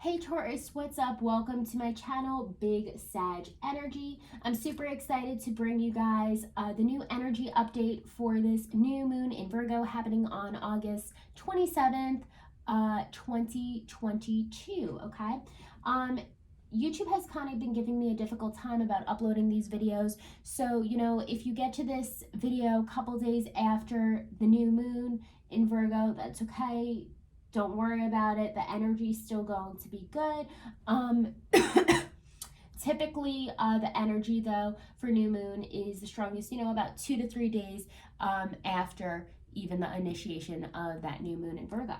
Hey Taurus, what's up? Welcome to my channel, Big Sag Energy. I'm super excited to bring you guys the new energy update for this new moon in Virgo happening on August 27th, 2022, okay? YouTube has kind of been giving me a difficult time about uploading these videos. So, if you get to this video a couple days after the new moon in Virgo, that's okay. Don't worry about it. The energy is still going to be good. Typically, the energy, though, for new moon is the strongest, about 2 to 3 days after even the initiation of that new moon in Virgo.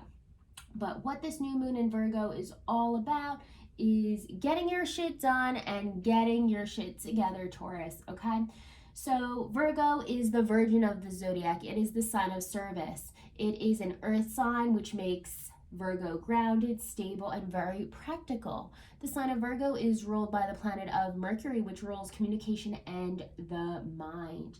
But what this new moon in Virgo is all about is getting your shit done and getting your shit together, Taurus, okay? So Virgo is the virgin of the zodiac. It is the sign of service. It is an earth sign, which makes Virgo grounded, stable, and very practical. The sign of Virgo is ruled by the planet of Mercury, which rules communication and the mind.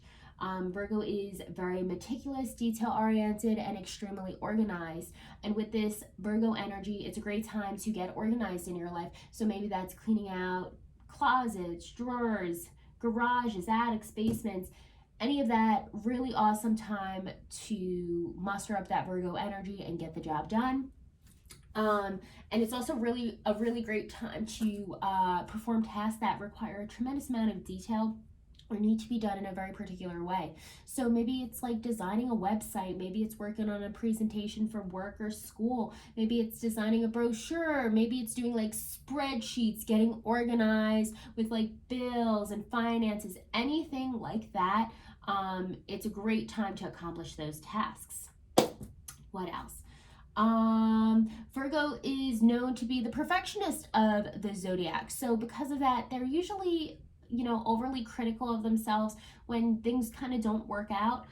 Virgo is very meticulous, detail-oriented, and extremely organized. And with this Virgo energy, it's a great time to get organized in your life. So maybe that's cleaning out closets, drawers, garages, attics, basements, any of that. Really awesome time to muster up that Virgo energy and get the job done. And it's also a really great time to perform tasks that require a tremendous amount of detail or need to be done in a very particular way. So maybe it's like designing a website, maybe it's working on a presentation for work or school, maybe it's designing a brochure, maybe it's doing like spreadsheets, getting organized with like bills and finances, anything like that. It's a great time to accomplish those tasks. What else? Virgo is known to be the perfectionist of the zodiac. So because of that, they're usually, overly critical of themselves when things kind of don't work out,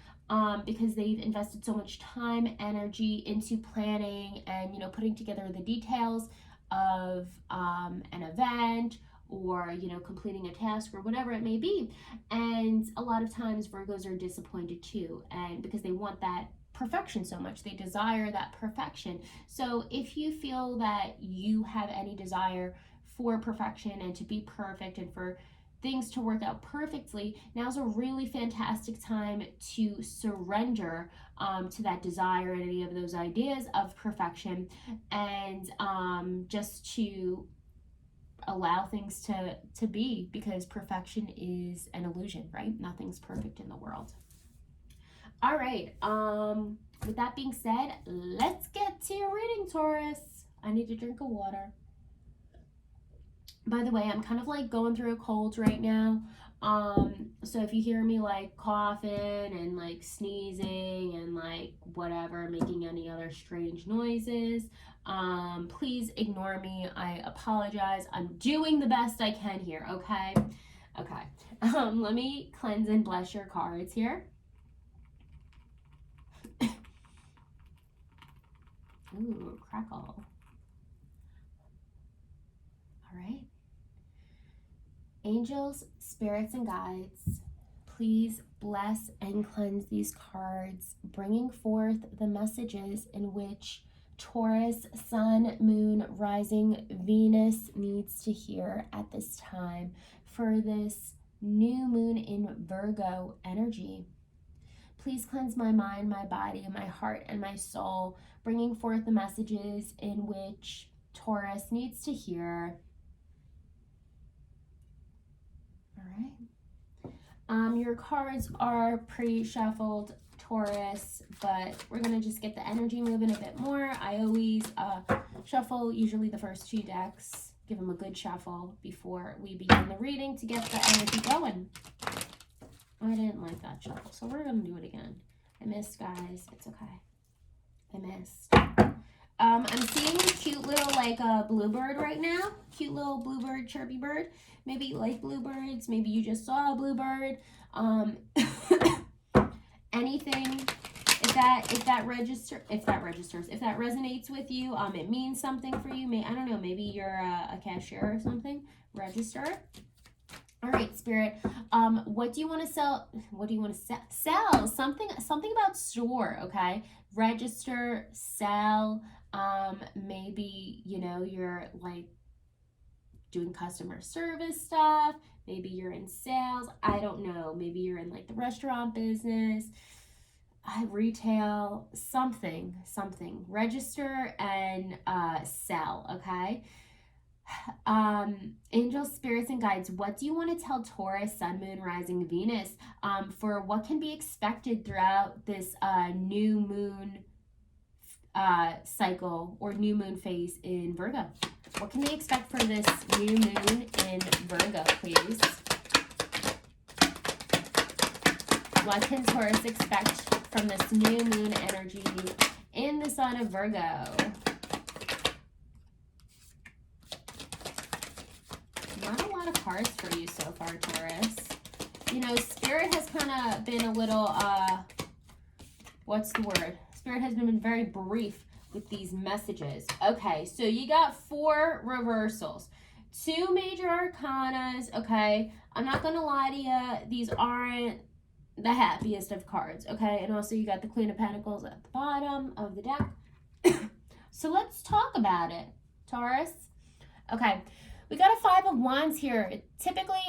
because they've invested so much time, energy into planning and, putting together the details of an event or, completing a task or whatever it may be. And a lot of times Virgos are disappointed too, and because they want that perfection so much, they desire that perfection. So if you feel that you have any desire for perfection and to be perfect and for things to work out perfectly, now's a really fantastic time to surrender to that desire and any of those ideas of perfection, and just to allow things to be, because perfection is an illusion, right? Nothing's perfect in the world. All right, with that being said, let's get to your reading, Taurus. I need a drink of water. By the way, I'm kind of like going through a cold right now. So if you hear me like coughing and like sneezing and like whatever, making any other strange noises, please ignore me. I apologize. I'm doing the best I can here, okay? Okay. Let me cleanse and bless your cards here. Ooh, crackle. All right. Angels, spirits, and guides, please bless and cleanse these cards, bringing forth the messages in which Taurus, Sun, Moon, Rising, Venus needs to hear at this time for this new moon in Virgo energy. Please cleanse my mind, my body, my heart, and my soul, bringing forth the messages in which Taurus needs to hear. All right. Your cards are pre-shuffled, Taurus, but we're going to just get the energy moving a bit more. I always shuffle usually the first 2 decks, give them a good shuffle before we begin the reading to get the energy going. I didn't like that shuffle, so we're going to do it again. I missed, guys. It's okay. I missed. I'm seeing a cute little, like, bluebird right now. Cute little bluebird, chirpy bird. Maybe you like bluebirds. Maybe you just saw a bluebird. Anything. If that resonates with you, it means something for you. I don't know. Maybe you're a cashier or something. Register. All right, Spirit. What do you want to sell? What do you want to sell? Something about store, okay? Register, sell, Maybe, you know, you're like doing customer service stuff. Maybe you're in sales. I don't know. Maybe you're in like the restaurant business, retail, something. Register and sell, okay? Angels, spirits, and guides, what do you want to tell Taurus, Sun, Moon, Rising, Venus for what can be expected throughout this new moon cycle or new moon phase in Virgo? What can they expect for this new moon in Virgo, please? What can Taurus expect from this new moon energy in the sign of Virgo? Not a lot of cards for you so far, Taurus. You know, Spirit has kind of been a little, what's the word? Spirit has been very brief with these messages. Okay, so you got 4 reversals. 2 major arcanas, okay? I'm not going to lie to you. These aren't the happiest of cards, okay? And also you got the Queen of Pentacles at the bottom of the deck. So let's talk about it, Taurus. Okay, we got a 5 of Wands here. Typically,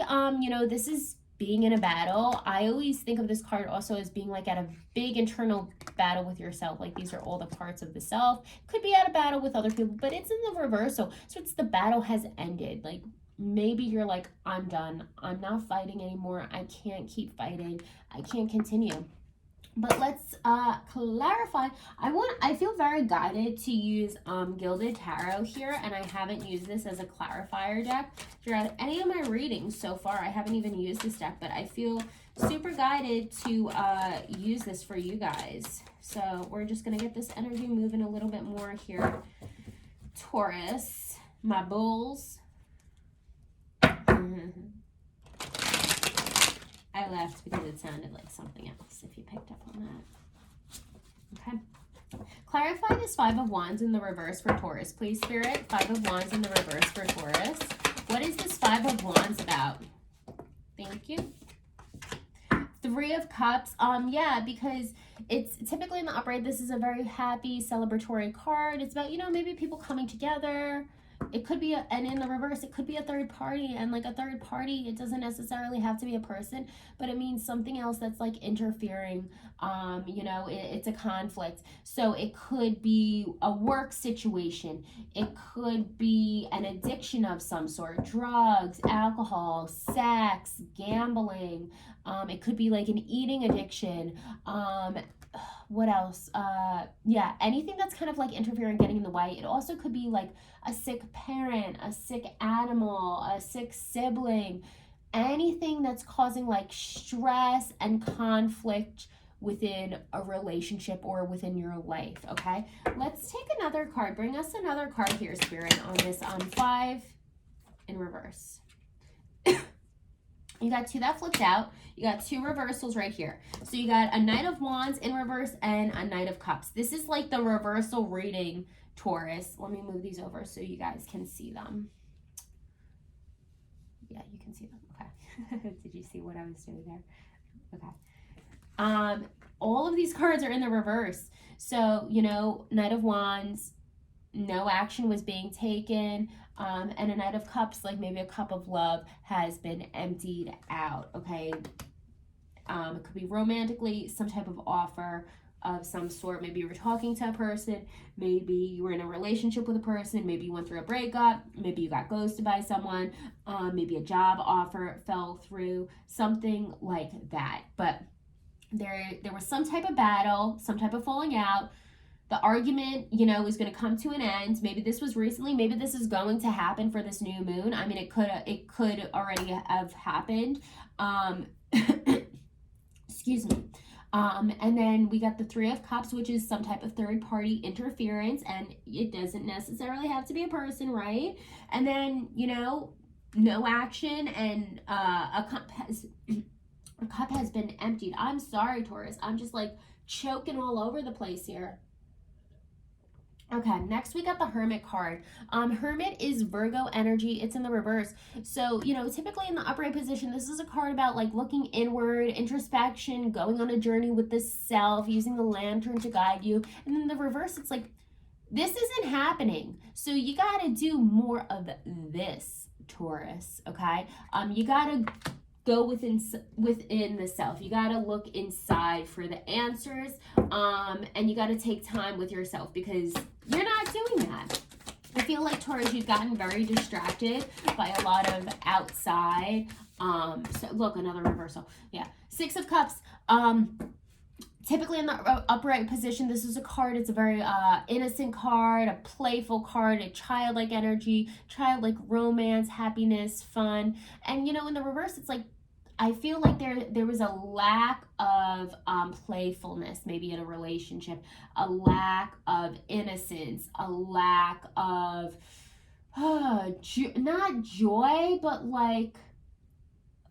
you know, this is being in a battle. I always think of this card also as being like at a big internal battle with yourself. Like these are all the parts of the self. Could be at a battle with other people, but it's in the reversal. So it's the battle has ended. Like maybe you're like, I'm done. I'm not fighting anymore. I can't keep fighting. I can't continue. But let's clarify. I feel very guided to use Gilded Tarot here, and I haven't used this as a clarifier deck throughout any of my readings so far. I haven't even used this deck, but I feel super guided to use this for you guys. So we're just gonna get this energy moving a little bit more here. Taurus, my bulls. I laughed because it sounded like something else, if you picked up on that. Okay. Clarify this 5 of Wands in the reverse for Taurus, please, Spirit. 5 of Wands in the reverse for Taurus. What is this 5 of Wands about? Thank you. 3 of Cups. Yeah, because it's typically in the upright, this is a very happy, celebratory card. It's about, you know, maybe people coming together. It could be, and in the reverse, it could be a third party. And like a third party, it doesn't necessarily have to be a person, but it means something else that's like interfering. You know, it's a conflict. So it could be a work situation. It could be an addiction of some sort, drugs, alcohol, sex, gambling. It could be like an eating addiction. What else? Yeah, anything that's kind of like interfering, getting in the way. It also could be like a sick parent, a sick animal, a sick sibling, anything that's causing like stress and conflict within a relationship or within your life, okay? Let's take another card. Bring us another card here, Spirit, on this 5 in reverse. You got 2 that flipped out. You got 2 reversals right here. So you got a Knight of Wands in reverse and a Knight of Cups. This is like the reversal reading, Taurus. Let me move these over so you guys can see them. Yeah, you can see them. Okay. Did you see what I was doing there? Okay. All of these cards are in the reverse. So, you know, Knight of Wands, no action was being taken. And a Knight of Cups, like maybe a cup of love has been emptied out, okay? It could be romantically, some type of offer of some sort. Maybe you were talking to a person. Maybe you were in a relationship with a person. Maybe you went through a breakup. Maybe you got ghosted by someone. Maybe a job offer fell through, something like that. But there was some type of battle, some type of falling out. The argument, you know, is going to come to an end. Maybe this was recently. Maybe this is going to happen for this new moon. I mean, it could already have happened. Excuse me. And then we got the 3 of Cups, which is some type of third party interference, and it doesn't necessarily have to be a person, right? And then, you know, no action, and a cup has been emptied. I'm sorry, Taurus. I'm just like choking all over the place here. Okay, next we got the Hermit card. Hermit is Virgo energy. It's in the reverse. So, you know, typically in the upright position, this is a card about like looking inward, introspection, going on a journey with the self, using the lantern to guide you. And then the reverse, it's like this isn't happening. So you got to do more of this, Taurus, okay? You got to go within the self. You got to look inside for the answers, and you got to take time with yourself because you're not doing that. I feel like, Taurus, you've gotten very distracted by a lot of outside. So look, another reversal. Yeah, Six of Cups. Typically in the upright position, this is a card. It's a very innocent card, a playful card, a childlike energy, childlike romance, happiness, fun. And you know, in the reverse, it's like I feel like there was a lack of playfulness, maybe in a relationship, a lack of innocence, a lack of not joy, but like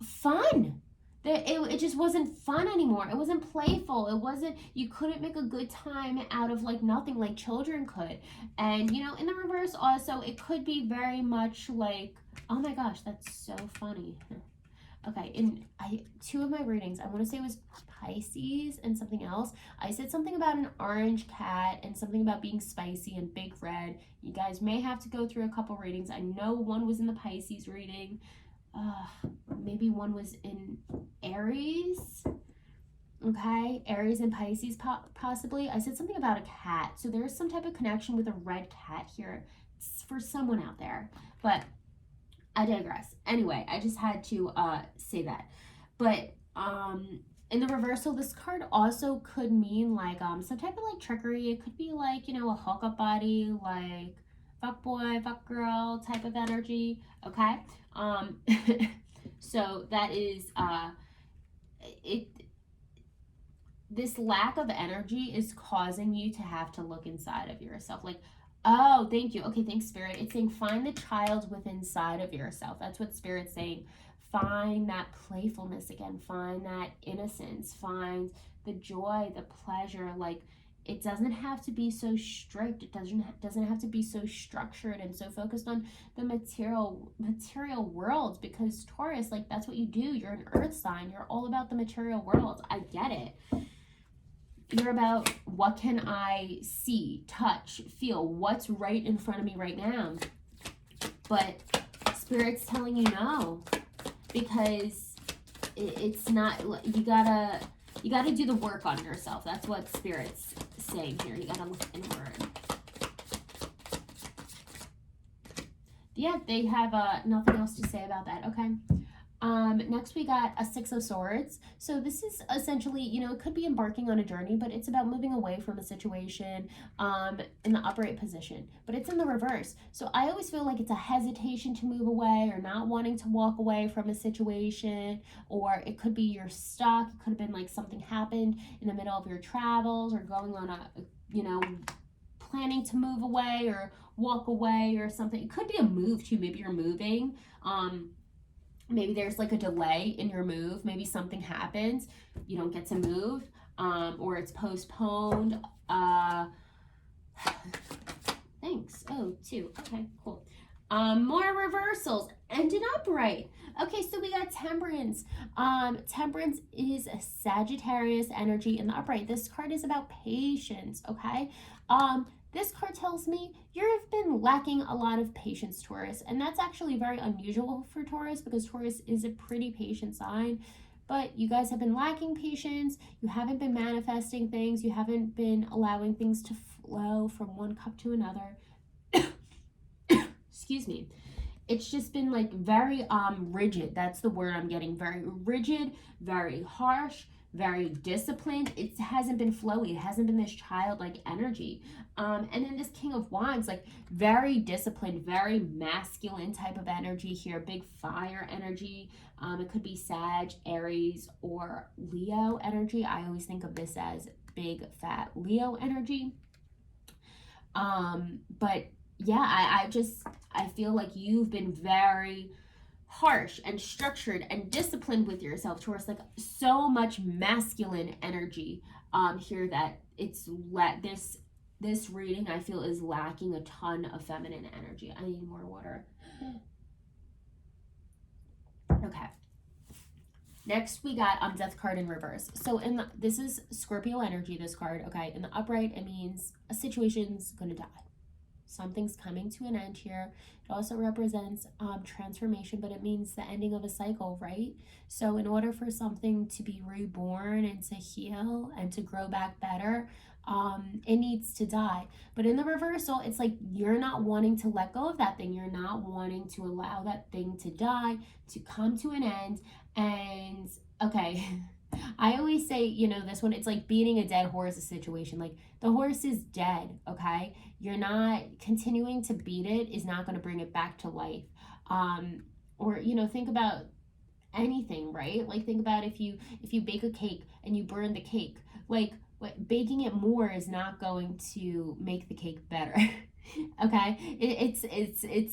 fun. It just wasn't fun anymore. It wasn't playful. It wasn't, you couldn't make a good time out of like nothing like children could. And you know, in the reverse also, it could be very much like, oh my gosh, that's so funny. Okay, in two of my readings, I want to say it was Pisces and something else. I said something about an orange cat and something about being spicy and big red. You guys may have to go through a couple readings. I know one was in the Pisces reading. Maybe one was in Aries. Okay, Aries and Pisces possibly. I said something about a cat. So there's some type of connection with a red cat here. It's for someone out there. But I digress. Anyway, I just had to say that. But in the reversal, this card also could mean like some type of like trickery. It could be like, you know, a hookup body, like fuck boy, fuck girl type of energy. Okay. So that is this lack of energy is causing you to have to look inside of yourself. Like, oh, thank you. Okay, thanks, Spirit. It's saying find the child within inside of yourself. That's what Spirit's saying. Find that playfulness again. Find that innocence. Find the joy, the pleasure. Like, it doesn't have to be so strict. It doesn't have to be so structured and so focused on the material world, because Taurus, like, that's what you do. You're an earth sign. You're all about the material world. I get it. You're about what can I see, touch, feel, what's right in front of me right now. But Spirit's telling you no, because it's not, you gotta do the work on yourself. That's what Spirit's saying here. You gotta look inward. Yeah, they have nothing else to say about that. Okay. Next we got a Six of Swords. So this is essentially, you know, it could be embarking on a journey, but it's about moving away from a situation in the upright position. But it's in the reverse. So I always feel like it's a hesitation to move away or not wanting to walk away from a situation, or it could be you're stuck. It could have been like something happened in the middle of your travels, or going on a, you know, planning to move away or walk away or something. It could be a move too. Maybe you're moving. Maybe there's like a delay in your move. Maybe something happens. You don't get to move, or it's postponed. Thanks. Oh, two. Okay, cool. More reversals and an upright. Okay, so we got Temperance. Temperance is a Sagittarius energy in the upright. This card is about patience, okay? This card tells me you've been lacking a lot of patience, Taurus, and that's actually very unusual for Taurus, because Taurus is a pretty patient sign. But you guys have been lacking patience. You haven't been manifesting things. You haven't been allowing things to flow from one cup to another. Excuse me. It's just been like very rigid. That's the word I'm getting. Very rigid, very harsh, very disciplined. It hasn't been flowy. It hasn't been this childlike energy. And then this King of Wands, like very disciplined, very masculine type of energy here. Big fire energy. It could be Sag, Aries, or Leo energy. I always think of this as big fat Leo energy. But yeah, I feel like you've been very harsh and structured and disciplined with yourself, Taurus. Like so much masculine energy here that it's this reading I feel is lacking a ton of feminine energy. I need more water. Okay. Next we got Death card in reverse. So this is Scorpio energy, this card. Okay, in the upright it means a situation's gonna die. Something's coming to an end here. It also represents transformation, but it means the ending of a cycle, right? So in order for something to be reborn and to heal and to grow back better, it needs to die. But in the reversal, it's like you're not wanting to let go of that thing. You're not wanting to allow that thing to die, to come to an end. And okay, I always say, this one, it's like beating a dead horse situation. Like the horse is dead, okay? You're not continuing to beat it is not going to bring it back to life. Or think about anything, right? Like think about if you bake a cake and you burn the cake, like baking it more is not going to make the cake better. Okay, it's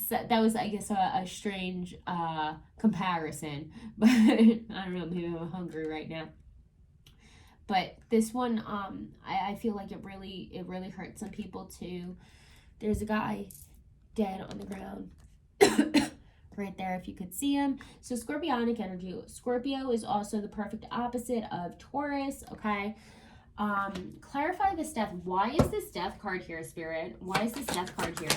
that was, I guess, a strange comparison, but I don't know, maybe I'm hungry right now. But this one, I feel like it really hurt some people too. There's a guy dead on the ground. Right there, if you could see him. So Scorpionic energy. Scorpio is also the perfect opposite of Taurus, okay? Clarify this death. Why is this death card here, Spirit? Why is this death card here?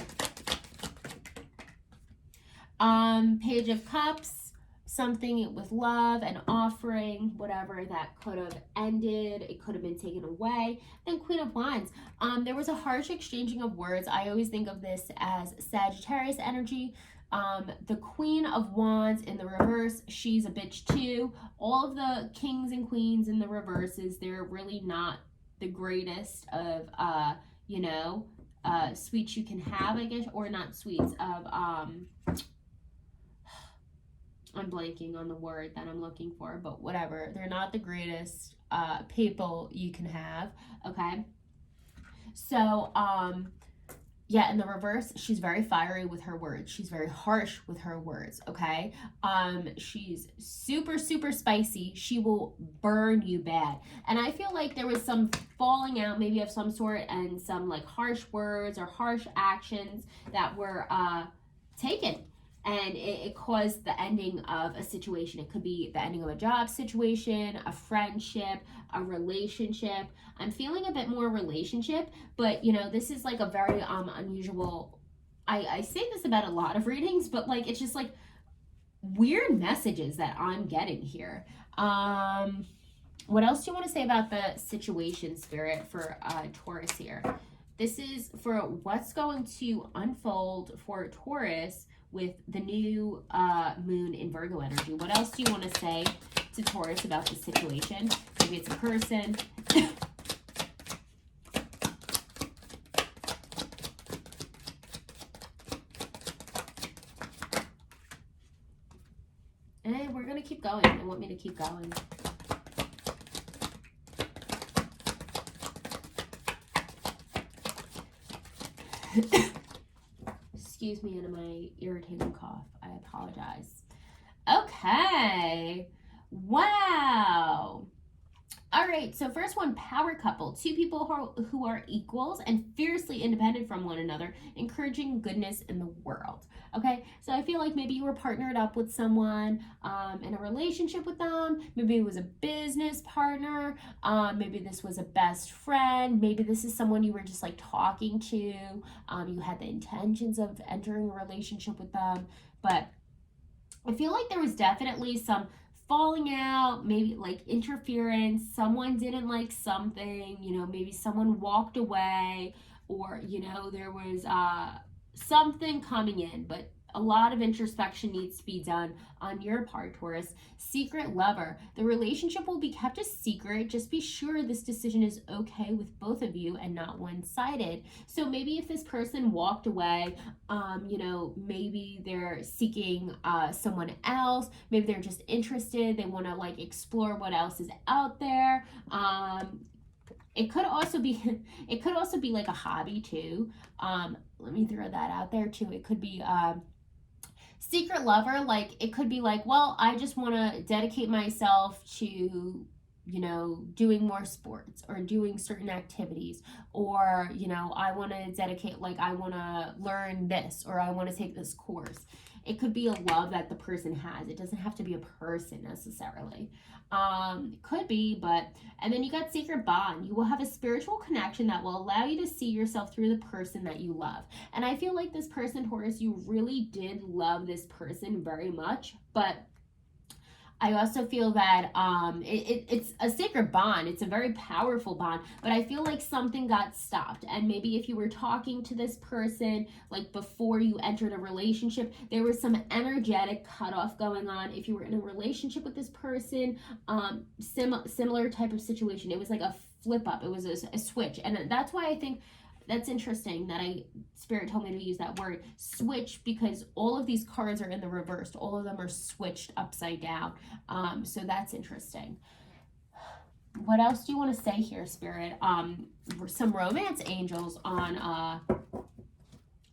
Page of Cups, something with love, an offering, whatever that could have ended. It could have been taken away. Then Queen of Wands. There was a harsh exchanging of words. I always think of this as Sagittarius energy. The Queen of Wands in the reverse, she's a bitch too. All of the kings and queens in the reverses, they're really not the greatest of, sweets you can have, I guess, or not sweets, of, I'm blanking on the word that I'm looking for, but whatever. They're not the greatest people you can have, okay? So, yeah, in the reverse, she's very fiery with her words. She's very harsh with her words, okay? She's super, super spicy. She will burn you bad. And I feel like there was some falling out maybe of some sort and some like harsh words or harsh actions that were taken. And it caused the ending of a situation. It could be the ending of a job situation, a friendship, a relationship. I'm feeling a bit more relationship, but this is like a very unusual. I say this about a lot of readings, but like it's just like weird messages that I'm getting here. What else do you want to say about the situation, Spirit, for Taurus here? This is for what's going to unfold for Taurus with the new moon in Virgo energy. What else do you want to say to Taurus about the situation? Maybe it's a person. And we're going to keep going. They want me to keep going. Excuse me and my irritating cough. I apologize. Okay. Wow. All right, so first one, power couple. Two people who are equals and fiercely independent from one another, encouraging goodness in the world. Okay, so I feel like maybe you were partnered up with someone in a relationship with them. Maybe it was a business partner. Maybe this was a best friend. Maybe this is someone you were just like talking to. You had the intentions of entering a relationship with them. But I feel like there was definitely some falling out, maybe like interference, someone didn't like something, maybe someone walked away, or there was something coming in, but a lot of introspection needs to be done on your part, Taurus. Secret lover. The relationship will be kept a secret. Just be sure this decision is okay with both of you and not one-sided. So maybe if this person walked away, maybe they're seeking someone else. Maybe they're just interested. They want to like explore what else is out there. It could also be like a hobby too. Let me throw that out there too. It could be secret lover. Like it could be like, well, I just want to dedicate myself to you know, doing more sports or doing certain activities, or, you know, I want to dedicate, like, I want to learn this, or I want to take this course. It could be a love that the person has. It doesn't have to be a person necessarily. Could be, but, and then you got sacred bond. You will have a spiritual connection that will allow you to see yourself through the person that you love. And I feel like this person, Taurus, you really did love this person very much, but I also feel that it's a sacred bond. It's a very powerful bond, but I feel like something got stopped. And maybe if you were talking to this person, like before you entered a relationship, there was some energetic cutoff going on. If you were in a relationship with this person, similar type of situation. It was like a flip up. It was a switch. And that's why I think that's interesting that Spirit told me to use that word, switch, because all of these cards are in the reverse. All of them are switched upside down. So that's interesting. What else do you want to say here, Spirit? Some romance angels on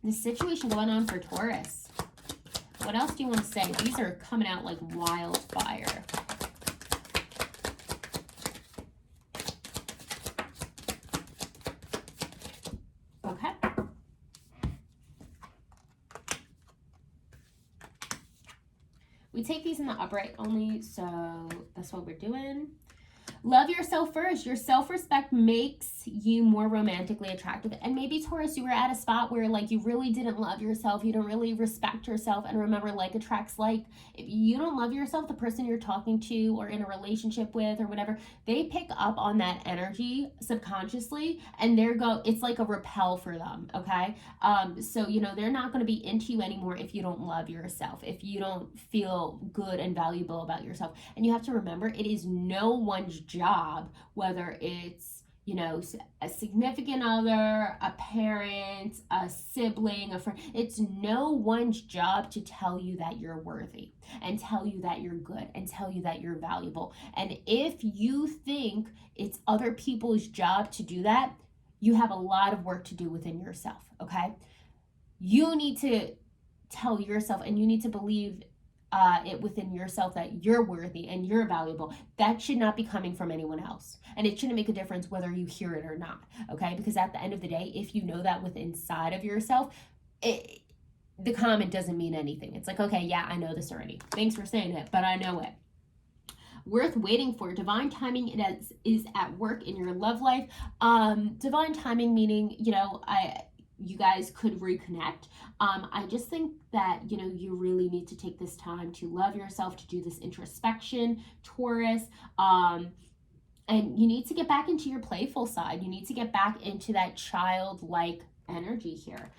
the situation going on for Taurus. What else do you want to say? These are coming out like wildfire. Okay. We take these in the upright only, so that's what we're doing. Love yourself first. Your self-respect makes you more romantically attractive. And maybe, Taurus, you were at a spot where, like, you really didn't love yourself. You don't really respect yourself. And remember, like attracts like. If you don't love yourself, the person you're talking to or in a relationship with or whatever, they pick up on that energy subconsciously, and it's like a repel for them, okay? So, you know, they're not going to be into you anymore if you don't love yourself, if you don't feel good and valuable about yourself. And you have to remember, it is no one's job, whether it's, you know, a significant other, a parent, a sibling, a friend. It's no one's job to tell you that you're worthy and tell you that you're good and tell you that you're valuable. And if you think it's other people's job to do that, you have a lot of work to do within yourself, okay? You need to tell yourself, and you need to believe it within yourself that you're worthy and you're valuable. That should not be coming from anyone else. And it shouldn't make a difference whether you hear it or not, okay? Because at the end of the day, if you know that within inside of yourself, the comment doesn't mean anything. It's like, okay, yeah, I know this already. Thanks for saying it, but I know it. Worth waiting for. Divine timing is at work in your love life. Divine timing meaning, you know, you guys could reconnect. I just think that, you know, you really need to take this time to love yourself, to do this introspection, Taurus. And you need to get back into your playful side. You need to get back into that childlike energy here.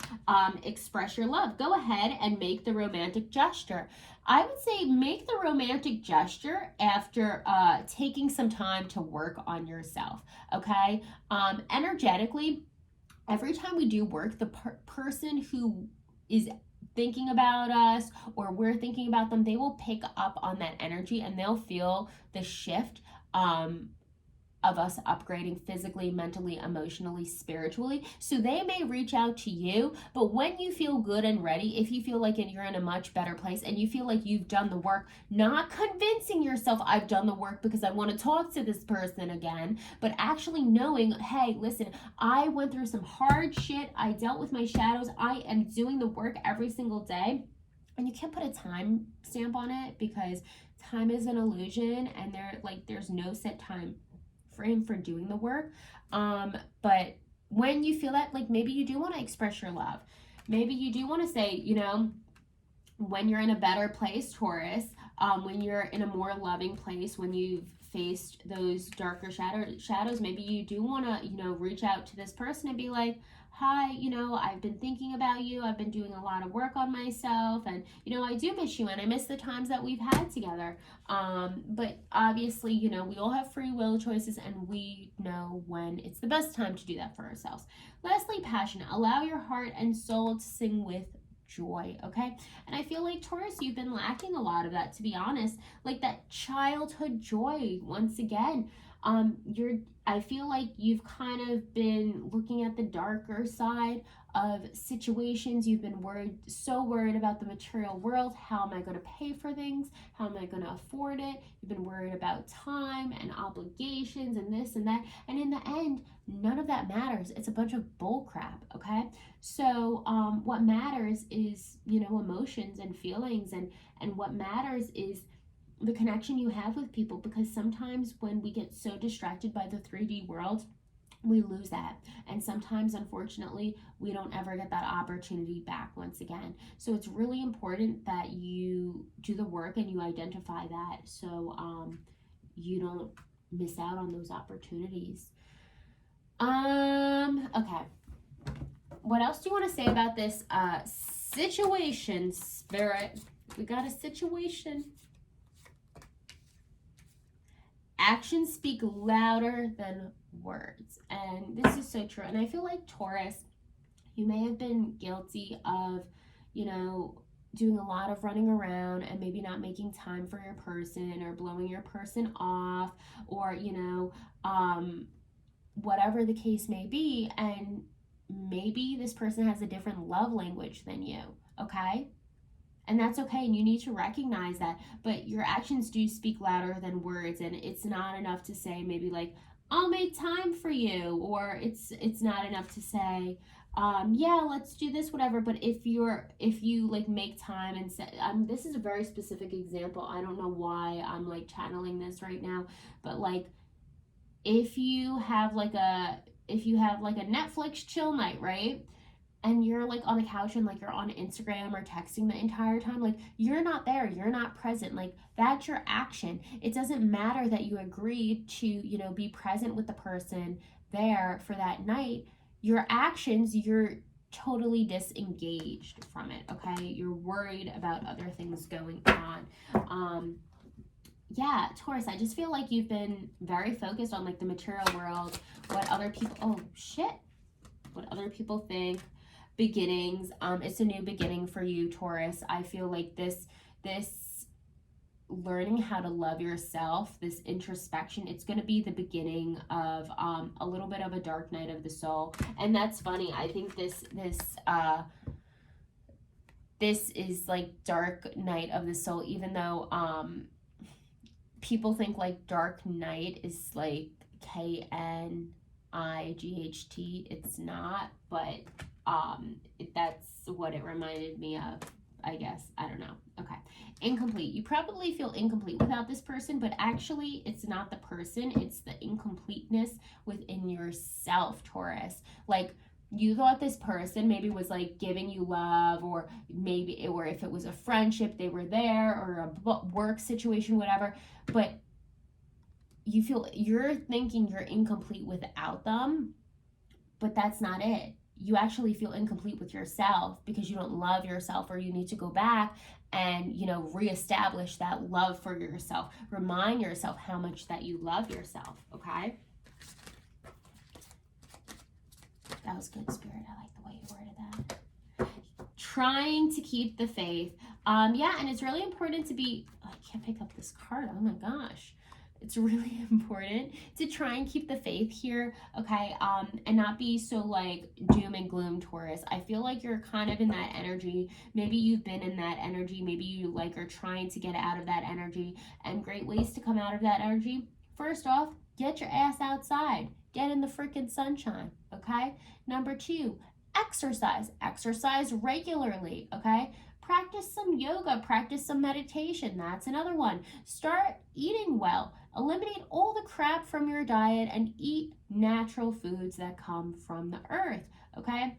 Express your love. Go ahead and make the romantic gesture. I would say make the romantic gesture after taking some time to work on yourself, okay? Energetically, every time we do work, the person who is thinking about us or we're thinking about them, they will pick up on that energy and they'll feel the shift of us upgrading physically, mentally, emotionally, spiritually. So they may reach out to you, but when you feel good and ready, if you feel like you're in a much better place and you feel like you've done the work, not convincing yourself I've done the work because I want to talk to this person again, but actually knowing, hey, listen, I went through some hard shit. I dealt with my shadows. I am doing the work every single day. And you can't put a time stamp on it because time is an illusion and there's no set time frame for doing the work. But when you feel that, like, maybe you do want to express your love, maybe you do want to say, you know, when you're in a better place, Taurus, when you're in a more loving place, when you've faced those darker shadows, maybe you do want to, you know, reach out to this person and be like, hi, you know, I've been thinking about you. I've been doing a lot of work on myself, and, you know, I do miss you, and I miss the times that we've had together. But obviously, you know, we all have free will choices, and we know when it's the best time to do that for ourselves. Lastly, passion. Allow your heart and soul to sing with joy, okay? And I feel like, Taurus, you've been lacking a lot of that, to be honest, like that childhood joy once again. I feel like you've kind of been looking at the darker side of situations. You've been so worried about the material world. How am I going to pay for things? How am I going to afford it? You've been worried about time and obligations and this and that. And in the end, none of that matters. It's a bunch of bull crap, okay? So what matters is, emotions and feelings, and what matters is the connection you have with people, because sometimes when we get so distracted by the 3D world, we lose that. And sometimes, unfortunately, we don't ever get that opportunity back once again. So it's really important that you do the work and you identify that, so you don't miss out on those opportunities. Okay. What else do you want to say about this situation, Spirit? We got a situation. Actions speak louder than words. And this is so true. And I feel like, Taurus, you may have been guilty of, doing a lot of running around and maybe not making time for your person, or blowing your person off, or, whatever the case may be. And maybe this person has a different love language than you, okay? And that's okay, and you need to recognize that. But your actions do speak louder than words, and it's not enough to say maybe like, I'll make time for you, or it's not enough to say, yeah, let's do this, whatever. But if you like make time and say, this is a very specific example. I don't know why I'm like channeling this right now, but like if you have like a Netflix chill night, right? And you're like on the couch and like you're on Instagram or texting the entire time, like you're not there, you're not present. Like that's your action. It doesn't matter that you agreed to, be present with the person there for that night. Your actions, you're totally disengaged from it, okay? You're worried about other things going on. Yeah, Taurus, I just feel like you've been very focused on like the material world, what other people think. Beginnings. It's a new beginning for you, Taurus. I feel like this learning how to love yourself, this introspection, it's going to be the beginning of a little bit of a dark night of the soul. And that's funny. I think this is like dark night of the soul, even though people think like dark night is like KNIGHT. It's not, but that's what it reminded me of, I guess. I don't know. Okay. Incomplete. You probably feel incomplete without this person, but actually it's not the person, it's the incompleteness within yourself, Taurus. Like you thought this person maybe was like giving you love, or if it was a friendship, they were there, or a work situation, whatever, but you're thinking you're incomplete without them, but that's not it. You actually feel incomplete with yourself because you don't love yourself, or you need to go back and, reestablish that love for yourself. Remind yourself how much that you love yourself, okay? That was good, Spirit. I like the way you worded that. Trying to keep the faith. Yeah, and it's really important to be, I can't pick up this card. Oh my gosh. It's really important to try and keep the faith here, okay? And not be so like doom and gloom, Taurus. I feel like you're kind of in that energy. Maybe you've been in that energy. Maybe you like are trying to get out of that energy. And great ways to come out of that energy. First off, get your ass outside. Get in the freaking sunshine, okay? Number 2, exercise. Exercise regularly, okay? Practice some yoga, practice some meditation. That's another one. Start eating well. Eliminate all the crap from your diet and eat natural foods that come from the earth, okay?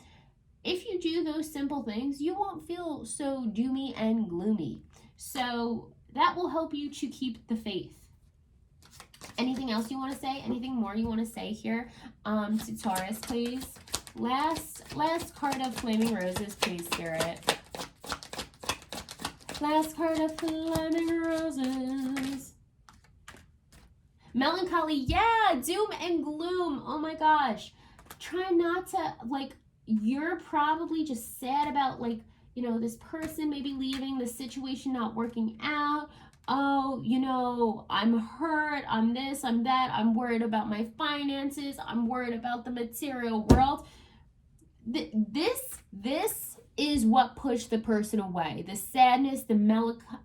If you do those simple things, you won't feel so doomy and gloomy. So that will help you to keep the faith. Anything else you want to say? Anything more you want to say here to Taurus, please? Last card of Flaming Roses, please, Spirit. Last card of Flaming Roses. Melancholy, yeah, doom and gloom. Oh my gosh. Try not to, like, you're probably just sad about, like, this person maybe leaving, the situation not working out, oh, you know, I'm hurt, I'm this, I'm that, I'm worried about my finances, I'm worried about the material world. This is what pushed the person away. The sadness, the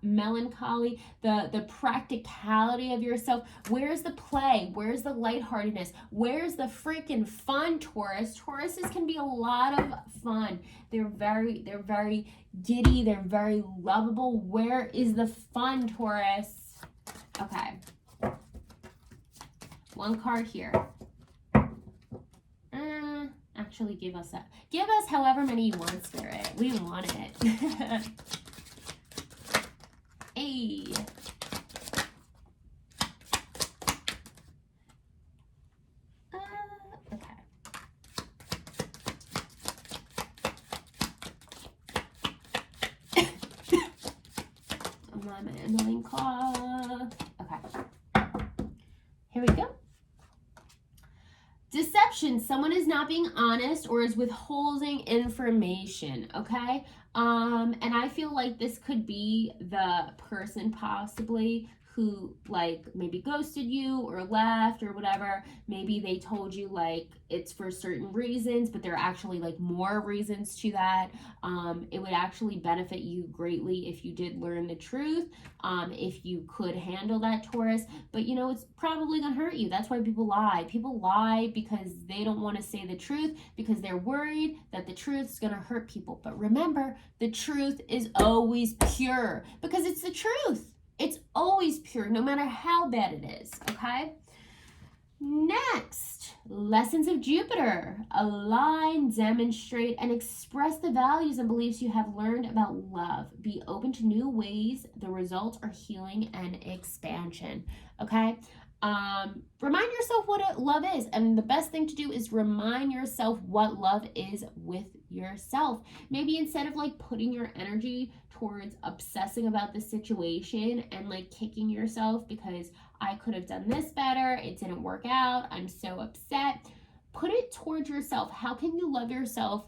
melancholy, the practicality of yourself. Where's the play? Where's the lightheartedness? Where's the freaking fun, Taurus? Tauruses can be a lot of fun. They're very giddy. They're very lovable. Where is the fun, Taurus? Okay. One card here. Actually, give us however many you want, Spirit. We want it. Hey. Okay. My annoying cough. Okay. Here we go. Deception. Someone is not being honest or is withholding information, okay? And I feel like this could be the person possibly who like maybe ghosted you or left or whatever. Maybe they told you like it's for certain reasons, but there are actually like more reasons to that. It would actually benefit you greatly if you did learn the truth, if you could handle that, Taurus. But you know, it's probably gonna hurt you. That's why people lie. People lie because they don't want to say the truth, because they're worried that the truth is gonna hurt people. But remember, the truth is always pure because it's the truth. It's always pure, no matter how bad it is, okay? Next, lessons of Jupiter. Align, demonstrate, and express the values and beliefs you have learned about love. Be open to new ways. The results are healing and expansion, okay? Remind yourself what love is, and the best thing to do is remind yourself what love is with yourself. Maybe instead of like putting your energy towards obsessing about the situation and like kicking yourself because I could have done this better, it didn't work out, I'm so upset, put it towards yourself. How can you love yourself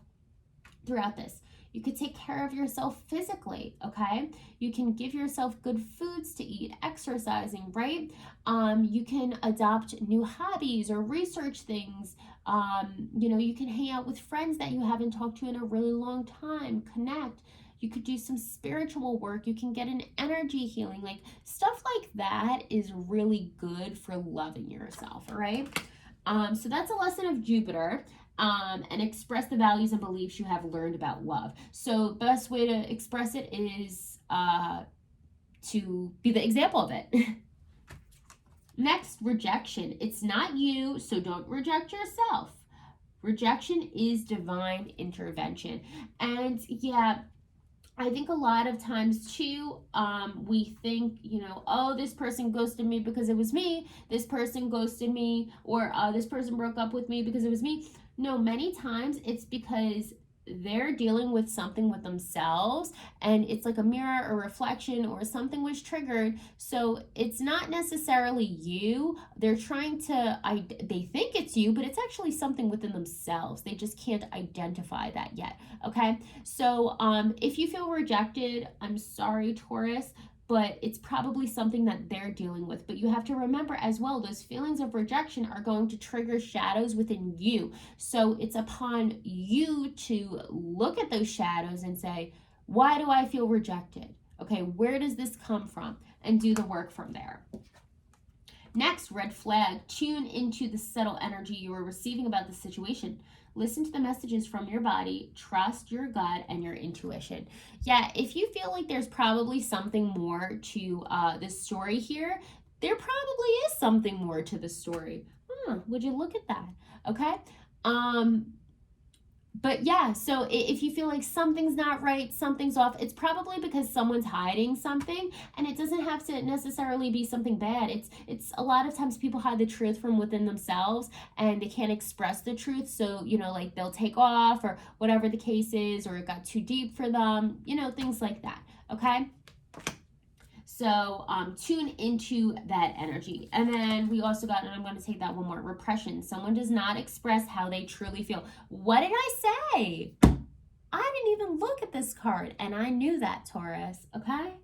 throughout this? You could take care of yourself physically, okay? You can give yourself good foods to eat, exercising, right? You can adopt new hobbies or research things. You know, you can hang out with friends that you haven't talked to in a really long time, connect. You could do some spiritual work. You can get an energy healing. Like stuff like that is really good for loving yourself, all right? So that's a lesson of Jupiter. And express the values and beliefs you have learned about love. So best way to express it is to be the example of it. Next, rejection. It's not you, so don't reject yourself. Rejection is divine intervention. And yeah, I think a lot of times too, we think, you know, oh, this person ghosted me because it was me. This person ghosted me, or this person broke up with me because it was me. No, many times it's because they're dealing with something with themselves, and it's like a mirror or reflection, or something was triggered. So it's not necessarily you. They're trying to, they think it's you, but it's actually something within themselves. They just can't identify that yet. Okay. So if you feel rejected, I'm sorry, Taurus, but it's probably something that they're dealing with. But you have to remember as well, those feelings of rejection are going to trigger shadows within you. So it's upon you to look at those shadows and say, why do I feel rejected? Okay, where does this come from? And do the work from there. Next, red flag. Tune into the subtle energy you are receiving about the situation. Listen to the messages from your body. Trust your gut and your intuition. Yeah, if you feel like there's probably something more to this story here, there probably is something more to the story. Would you look at that? Okay. But yeah, so if you feel like something's not right, something's off, it's probably because someone's hiding something, and it doesn't have to necessarily be something bad. It's a lot of times people hide the truth from within themselves, and they can't express the truth. So, you know, like they'll take off or whatever the case is, or it got too deep for them, you know, things like that. Okay. So tune into that energy. And then we also got, and I'm going to take that one more, repression. Someone does not express how they truly feel. What did I say? I didn't even look at this card, and I knew that, Taurus, okay?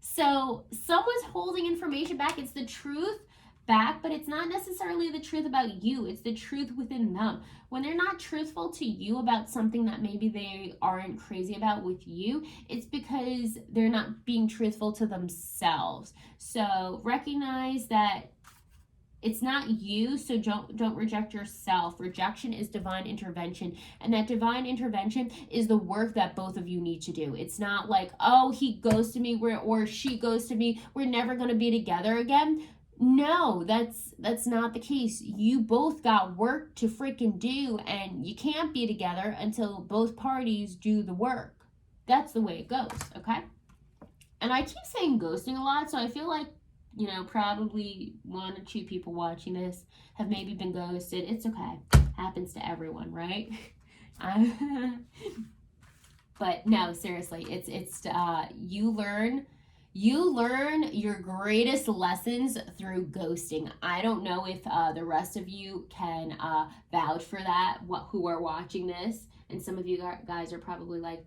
So someone's holding information back. It's the truth back, but it's not necessarily the truth about you. It's the truth within them. When they're not truthful to you about something that maybe they aren't crazy about with you, it's because they're not being truthful to themselves. So recognize that it's not you, so don't reject yourself. Rejection is divine intervention, and that divine intervention is the work that both of you need to do. It's not like, oh, he goes to me, or she goes to me, we're never going to be together again. No, that's not the case. You both got work to freaking do, and you can't be together until both parties do the work. That's the way it goes, okay? And I keep saying ghosting a lot, so I feel like, you know, probably 1 or 2 people watching this have maybe been ghosted. It's okay. Happens to everyone, right? But no, seriously, it's you learn your greatest lessons through ghosting. I don't know if the rest of you can vouch for that, who are watching this. And some of you guys are probably like,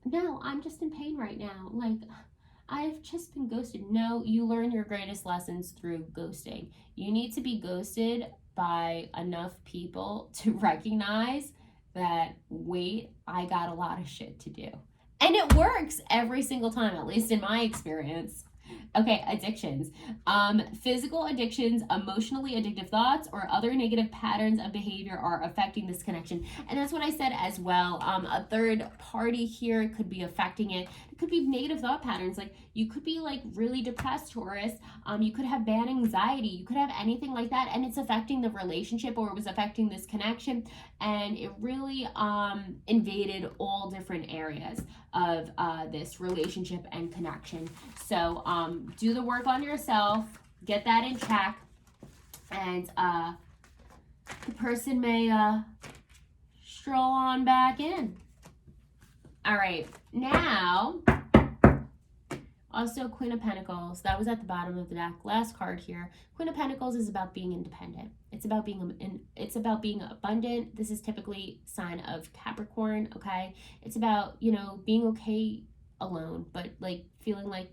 no, I'm just in pain right now. Like, I've just been ghosted. No, you learn your greatest lessons through ghosting. You need to be ghosted by enough people to recognize that, wait, I got a lot of shit to do. And it works every single time, at least in my experience. Okay, addictions. Physical addictions, emotionally addictive thoughts, or other negative patterns of behavior are affecting this connection. And that's what I said as well. A third party here could be affecting it. It could be negative thought patterns. Like, you could be like really depressed, Taurus. You could have bad anxiety. You could have anything like that, and it's affecting the relationship, or it was affecting this connection, and it really invaded all different areas of this relationship and connection. So do the work on yourself, get that in check, and the person may stroll on back in. All right, now, also Queen of Pentacles. That was at the bottom of the deck. Last card here. Queen of Pentacles is about being independent. It's about being abundant. This is typically sign of Capricorn, okay? It's about, you know, being okay alone, but like feeling like,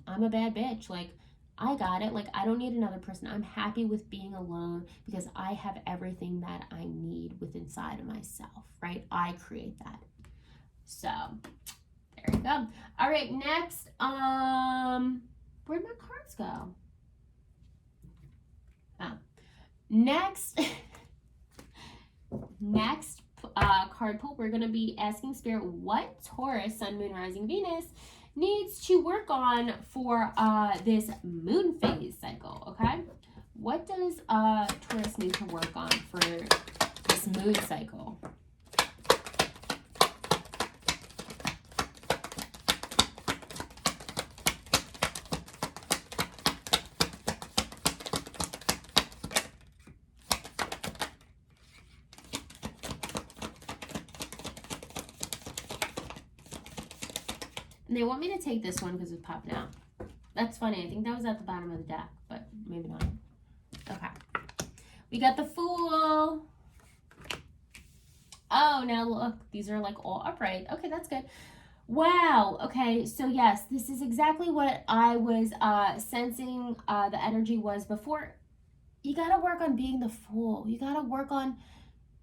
I'm a bad bitch. Like, I got it. Like, I don't need another person. I'm happy with being alone because I have everything that I need within inside of myself, right? I create that. So there you go. All right, next, where'd my cards go? Oh. Next card pull, we're going to be asking Spirit what Taurus, Sun, Moon, Rising, Venus needs to work on for this moon phase cycle, okay? What does Taurus need to work on for this moon cycle? And they want me to take this one because it's popping out. That's funny. I think that was at the bottom of the deck, but maybe not. Okay. We got the Fool. Oh, now look. These are like all upright. Okay, that's good. Wow. Okay, so yes, this is exactly what I was sensing the energy was before. You got to work on being the Fool. You got to work on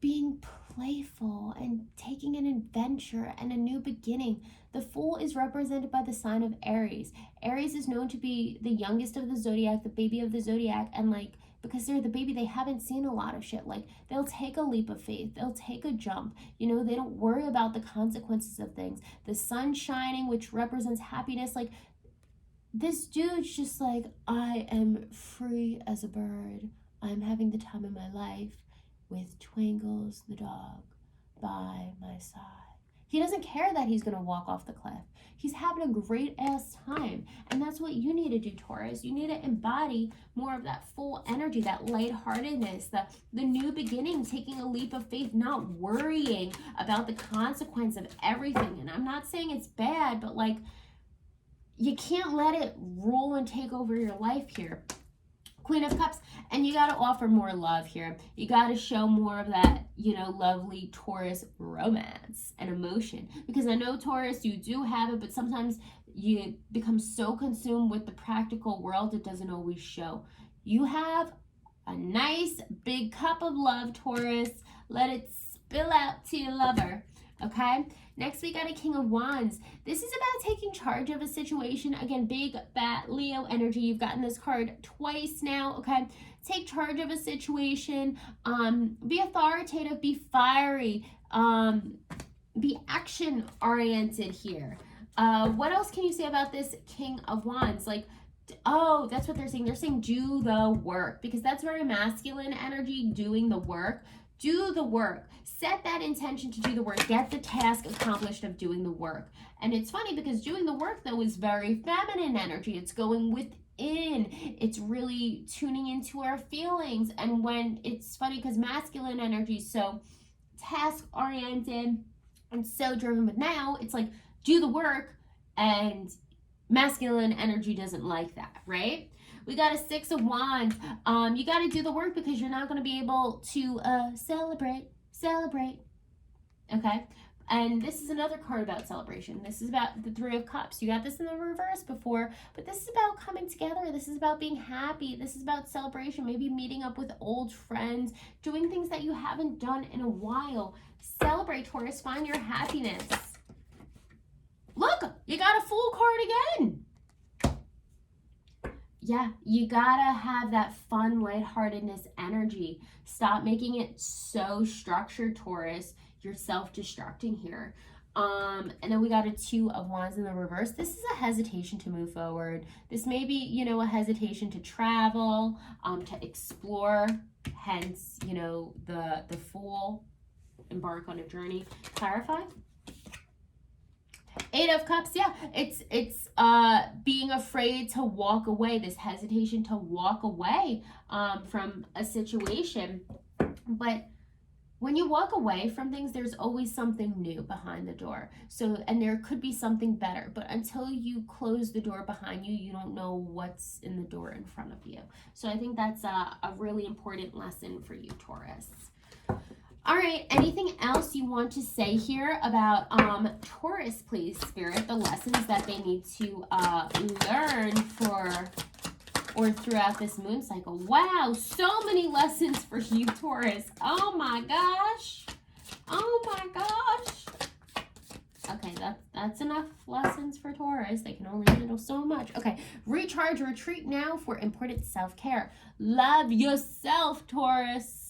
being playful and taking an adventure and a new beginning. The Fool is represented by the sign of Aries. Aries is known to be the youngest of the zodiac, the baby of the zodiac, and like, because they're the baby, they haven't seen a lot of shit. Like, they'll take a leap of faith. They'll take a jump. You know, they don't worry about the consequences of things. The sun shining, which represents happiness, like, this dude's just like, I am free as a bird. I'm having the time of my life with Twangles the dog by my side. He doesn't care that he's going to walk off the cliff. He's having a great ass time. And that's what you need to do, Taurus. You need to embody more of that full energy, that lightheartedness, the new beginning, taking a leap of faith, not worrying about the consequence of everything. And I'm not saying it's bad, but like, you can't let it rule and take over your life here. Queen of Cups, and you got to offer more love here. You got to show more of that, you know, lovely Taurus romance and emotion. Because I know, Taurus, you do have it, but sometimes You become so consumed with the practical world, it doesn't always show. You have a nice big cup of love, Taurus. Let it spill out to your lover. Okay, next we got a King of Wands. This is about taking charge of a situation. Again, big fat Leo energy. You've gotten this card twice now. Okay, take charge of a situation. Be authoritative, be fiery, be action oriented here. What else can you say about this King of Wands? Like, oh, that's what they're saying. They're saying do the work, because that's very masculine energy, doing the work. Do the work. Set that intention to do the work. Get the task accomplished of doing the work. And it's funny because doing the work, though, is very feminine energy. It's going within. It's really tuning into our feelings. And when it's funny because masculine energy is so task oriented and so driven, but now it's like do the work, and masculine energy doesn't like that, right? We got a Six of Wands. You got to do the work because you're not going to be able to celebrate. Okay? And this is another card about celebration. This is about the Three of Cups. You got this in the reverse before, but this is about coming together. This is about being happy. This is about celebration. Maybe meeting up with old friends, doing things that you haven't done in a while. Celebrate, Taurus. Find your happiness. Look, you got a Fool card again. Yeah, you gotta have that fun, lightheartedness energy. Stop making it so structured, Taurus. You're self-destructing here. And then we got a Two of Wands in the reverse. This is a hesitation to move forward. This may be, you know, a hesitation to travel, to explore. Hence, you know, the Fool, embark on a journey. Clarify. Eight of Cups, yeah, it's being afraid to walk away, this hesitation to walk away from a situation. But when you walk away from things, there's always something new behind the door. So, and there could be something better, but until you close the door behind you, you don't know what's in the door in front of you. So I think that's a really important lesson for you, Taurus. All right, anything else you want to say here about Taurus, please, Spirit, the lessons that they need to learn throughout this moon cycle? Wow, so many lessons for you, Taurus. Oh my gosh. Oh my gosh. Okay, that's enough lessons for Taurus. They can only handle so much. Okay, recharge, retreat now for important self-care. Love yourself, Taurus.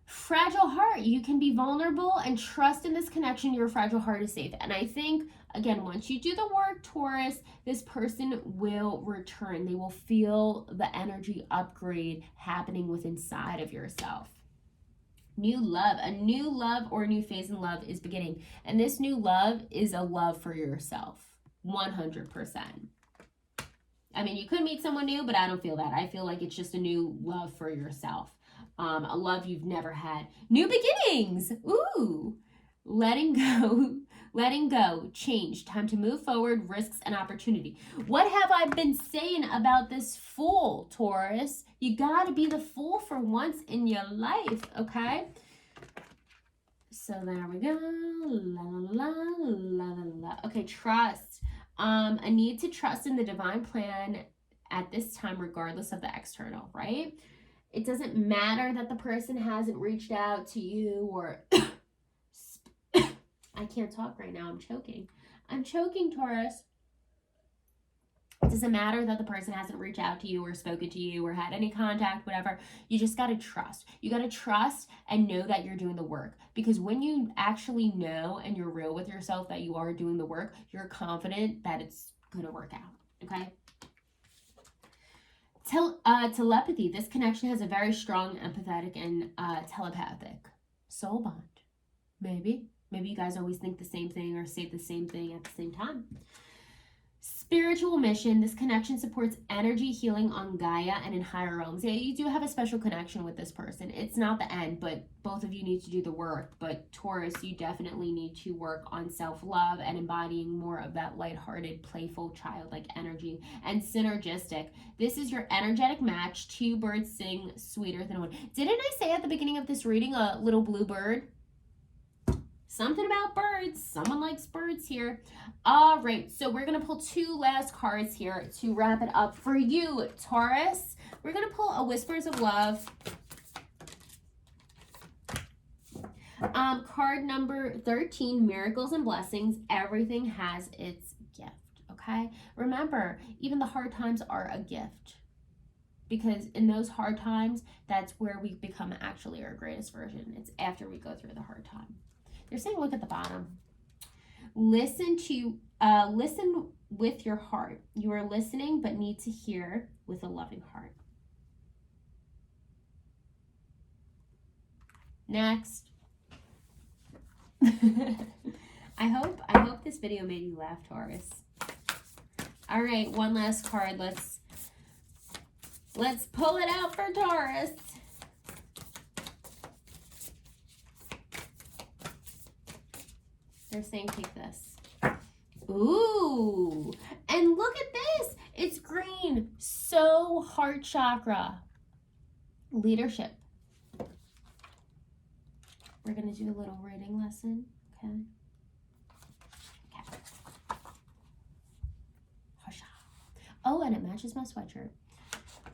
Fragile heart, you can be vulnerable and trust in this connection. Your fragile heart is safe. And I think, again, once you do the work, Taurus, this person will return. They will feel the energy upgrade happening within inside of yourself. New love, a new love or a new phase in love is beginning. And this new love is a love for yourself, 100%. I mean, you could meet someone new, but I don't feel that. I feel like it's just a new love for yourself. A love you've never had. New beginnings. Ooh. Letting go, change. Time to move forward, risks and opportunity. What have I been saying about this Fool, Taurus? You got to be the Fool for once in your life, okay? So there we go. La, la, la, la, la, la. Okay, trust. A need to trust in the divine plan at this time, regardless of the external, right? It doesn't matter that the person hasn't reached out to you or... I can't talk right now. I'm choking. I'm choking, Taurus. It doesn't matter that the person hasn't reached out to you or spoken to you or had any contact, whatever. You just got to trust. You got to trust and know that you're doing the work. Because when you actually know and you're real with yourself that you are doing the work, you're confident that it's going to work out. Okay? Telepathy. This connection has a very strong empathetic and telepathic soul bond. Maybe you guys always think the same thing or say the same thing at the same time. Spiritual mission. This connection supports energy healing on Gaia and in higher realms. Yeah, you do have a special connection with this person. It's not the end, but both of you need to do the work. But Taurus, you definitely need to work on self-love and embodying more of that lighthearted, playful, childlike energy and synergistic. This is your energetic match. Two birds sing sweeter than one. Didn't I say at the beginning of this reading a little blue bird Something about birds. Someone likes birds here. All right, so we're going to pull 2 last cards here to wrap it up for you, Taurus. We're going to pull a Whispers of Love. Card number 13, Miracles and Blessings. Everything has its gift, okay? Remember, even the hard times are a gift. Because in those hard times, that's where we become actually our greatest version. It's after we go through the hard time. They're saying, look at the bottom. Listen with your heart. You are listening, but need to hear with a loving heart. Next. I hope this video made you laugh, Taurus. All right, one last card. Let's pull it out for Taurus. They're saying take this. Ooh, and look at this. It's green. So heart chakra. Leadership. We're going to do a little reading lesson, okay? Oh, and it matches my sweatshirt.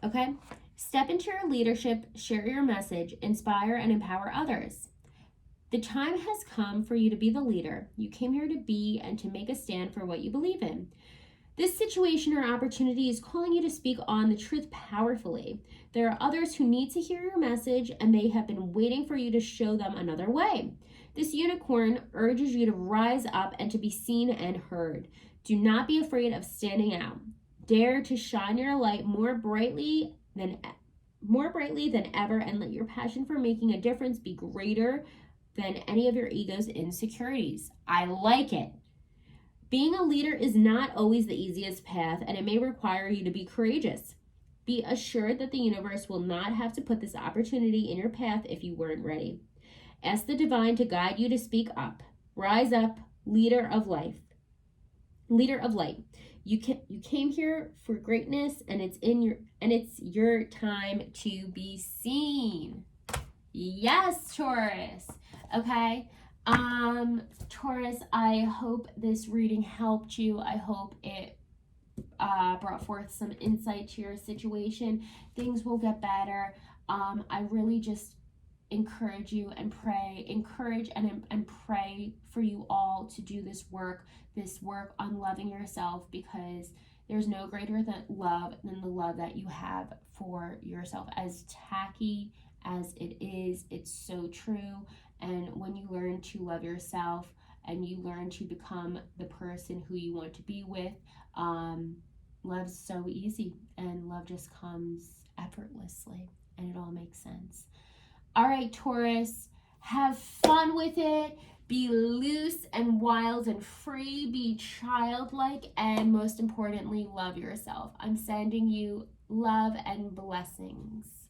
Okay? Step into your leadership, share your message, inspire and empower others. The time has come for you to be the leader. You came here to be and to make a stand for what you believe in. This situation or opportunity is calling you to speak on the truth powerfully. There are others who need to hear your message, and they have been waiting for you to show them another way. This unicorn urges you to rise up and to be seen and heard. Do not be afraid of standing out. Dare to shine your light more brightly than ever, and let your passion for making a difference be greater than any of your ego's insecurities. I like it. Being a leader is not always the easiest path, and it may require you to be courageous. Be assured that the universe will not have to put this opportunity in your path if you weren't ready. Ask the divine to guide you to speak up. Rise up, leader of life. Leader of light. You came here for greatness, and it's your time to be seen. Yes, Taurus. Okay. Taurus, I hope this reading helped you. I hope it brought forth some insight to your situation. Things will get better. I really just encourage you and pray, and pray for you all to do this work on loving yourself, because there's no greater than the love that you have for yourself. As tacky as it is, it's so true. And when you learn to love yourself and you learn to become the person who you want to be with, love's so easy, and love just comes effortlessly, and it all makes sense. All right, Taurus, have fun with it. Be loose and wild and free. Be childlike, and most importantly, love yourself. I'm sending you love and blessings.